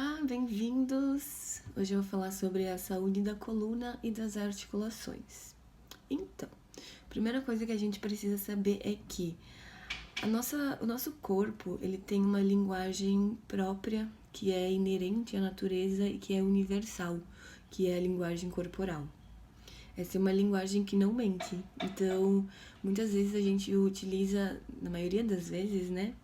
Olá, bem-vindos! Hoje eu vou falar sobre a saúde da coluna e das articulações. Então, a primeira coisa que a gente precisa saber é que o nosso corpo ele tem uma linguagem própria que é inerente à natureza e que é universal, que é a linguagem corporal. Essa é uma linguagem que não mente. Então, muitas vezes a gente utiliza, na maioria das vezes, né?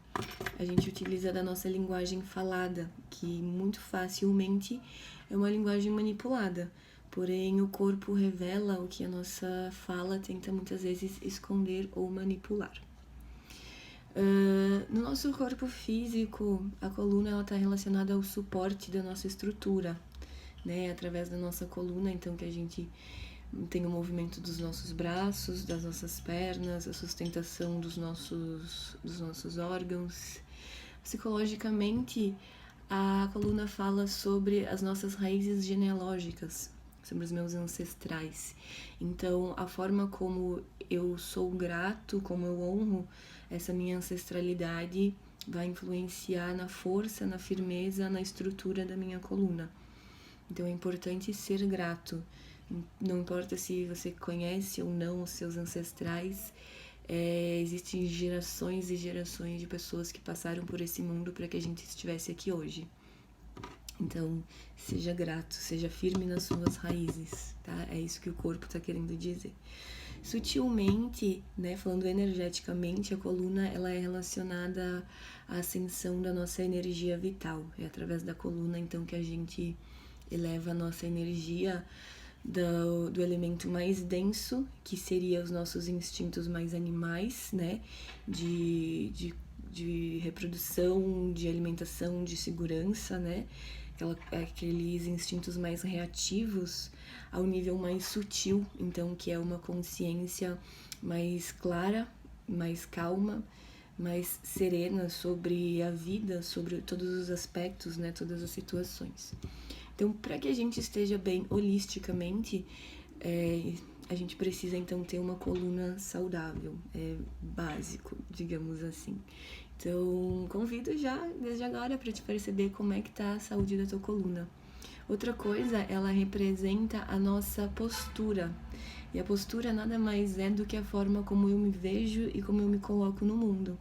A gente utiliza da nossa linguagem falada, que muito facilmente é uma linguagem manipulada. Porém, o corpo revela o que a nossa fala tenta muitas vezes esconder ou manipular. No nosso corpo físico, a coluna está relacionada ao suporte da nossa estrutura, né? Através da nossa coluna, então que a gente tem o movimento dos nossos braços, das nossas pernas, a sustentação dos nossos órgãos. Psicologicamente, a coluna fala sobre as nossas raízes genealógicas, sobre os meus ancestrais. Então, a forma como eu sou grato, como eu honro essa minha ancestralidade, vai influenciar na força, na firmeza, na estrutura da minha coluna. Então, é importante ser grato. Não importa se você conhece ou não os seus ancestrais, existem gerações e gerações de pessoas que passaram por esse mundo para que a gente estivesse aqui hoje. Então, seja grato, seja firme nas suas raízes, tá? É isso que o corpo está querendo dizer. Sutilmente, né, falando energeticamente, a coluna ela é relacionada à ascensão da nossa energia vital. É através da coluna, então, que a gente eleva a nossa energia do elemento mais denso, que seria os nossos instintos mais animais, né? De reprodução, de alimentação, de segurança, né? Aqueles instintos mais reativos ao nível mais sutil, então que é uma consciência mais clara, mais calma, mais serena sobre a vida, sobre todos os aspectos, né? Todas as situações. Então, para que a gente esteja bem holisticamente, a gente precisa então ter uma coluna saudável, básico, digamos assim. Então, convido já, desde agora, para te perceber como é que tá a saúde da tua coluna. Outra coisa, ela representa a nossa postura. E a postura nada mais é do que a forma como eu me vejo e como eu me coloco no mundo.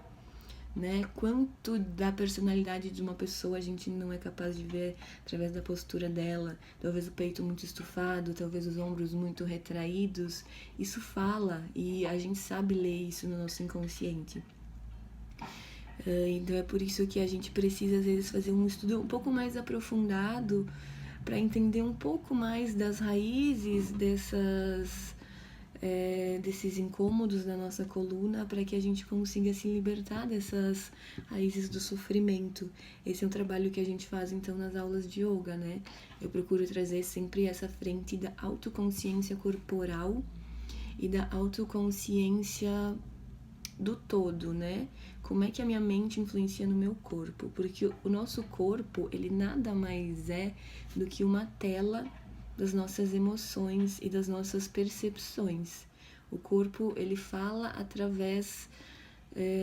Né? Quanto da personalidade de uma pessoa a gente não é capaz de ver através da postura dela, talvez o peito muito estufado, talvez os ombros muito retraídos, isso fala e a gente sabe ler isso no nosso inconsciente. Então é por isso que a gente precisa às vezes fazer um estudo um pouco mais aprofundado para entender um pouco mais das raízes desses incômodos da nossa coluna, para que a gente consiga se libertar dessas raízes do sofrimento. Esse é um trabalho que a gente faz então nas aulas de yoga, né? Eu procuro trazer sempre essa frente da autoconsciência corporal e da autoconsciência do todo, né? Como é que a minha mente influencia no meu corpo? Porque o nosso corpo, ele nada mais é do que uma tela das nossas emoções e das nossas percepções. O corpo, ele fala através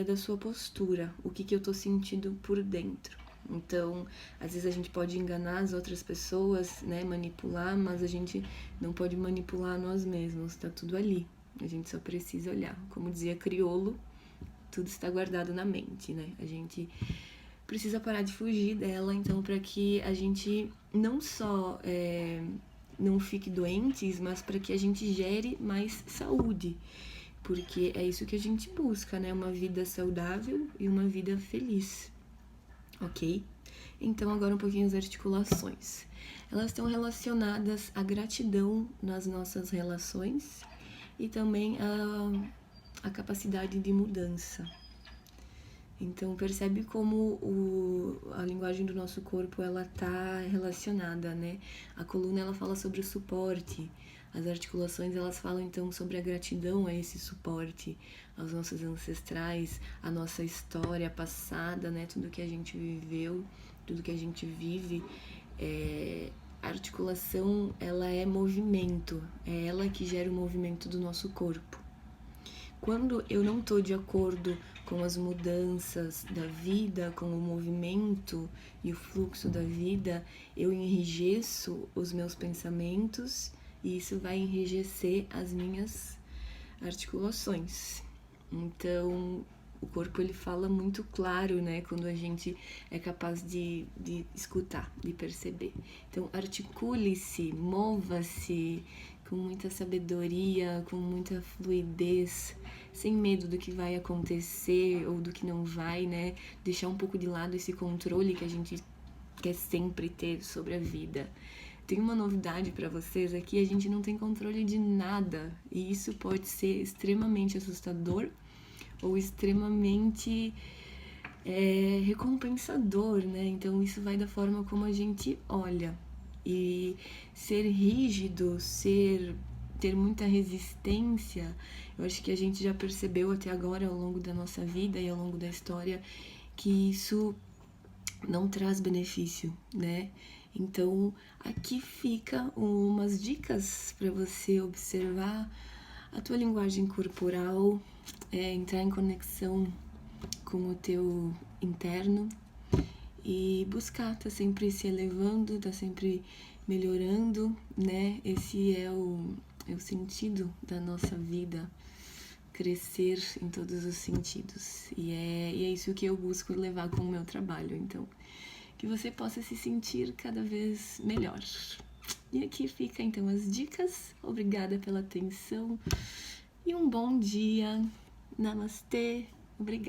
da sua postura, o que eu tô sentindo por dentro. Então, às vezes a gente pode enganar as outras pessoas, né, manipular, mas a gente não pode manipular nós mesmos, tá tudo ali. A gente só precisa olhar. Como dizia Criolo, tudo está guardado na mente, né? A gente precisa parar de fugir dela, então, para que a gente não só não fique doentes, mas para que a gente gere mais saúde, porque é isso que a gente busca, né? Uma vida saudável e uma vida feliz, ok? Então, agora um pouquinho as articulações. Elas estão relacionadas à gratidão nas nossas relações e também a capacidade de mudança. Então, percebe como a linguagem do nosso corpo, ela tá relacionada, né? A coluna, ela fala sobre o suporte. As articulações, elas falam, então, sobre a gratidão a esse suporte, aos nossos ancestrais, a nossa história passada, né? Tudo que a gente viveu, tudo que a gente vive. A articulação, ela é movimento. É ela que gera o movimento do nosso corpo. Quando eu não tô de acordo com as mudanças da vida, com o movimento e o fluxo da vida, eu enrijeço os meus pensamentos e isso vai enrijecer as minhas articulações. Então, o corpo ele fala muito claro, né, quando a gente é capaz de escutar, de perceber. Então, articule-se, mova-se com muita sabedoria, com muita fluidez, sem medo do que vai acontecer ou do que não vai, né? Deixar um pouco de lado esse controle que a gente quer sempre ter sobre a vida. Tem uma novidade para vocês aqui, a gente não tem controle de nada e isso pode ser extremamente assustador ou extremamente recompensador, né? Então isso vai da forma como a gente olha. E ser rígido, ter muita resistência, eu acho que a gente já percebeu até agora ao longo da nossa vida e ao longo da história que isso não traz benefício, né? Então, aqui fica umas dicas para você observar a tua linguagem corporal, entrar em conexão com o teu interno e buscar, tá sempre se elevando, tá sempre melhorando, né? Esse é o sentido da nossa vida, crescer em todos os sentidos. E é isso que eu busco levar com o meu trabalho, então, que você possa se sentir cada vez melhor. E aqui fica então as dicas. Obrigada pela atenção e um bom dia. Namastê. Obrigada.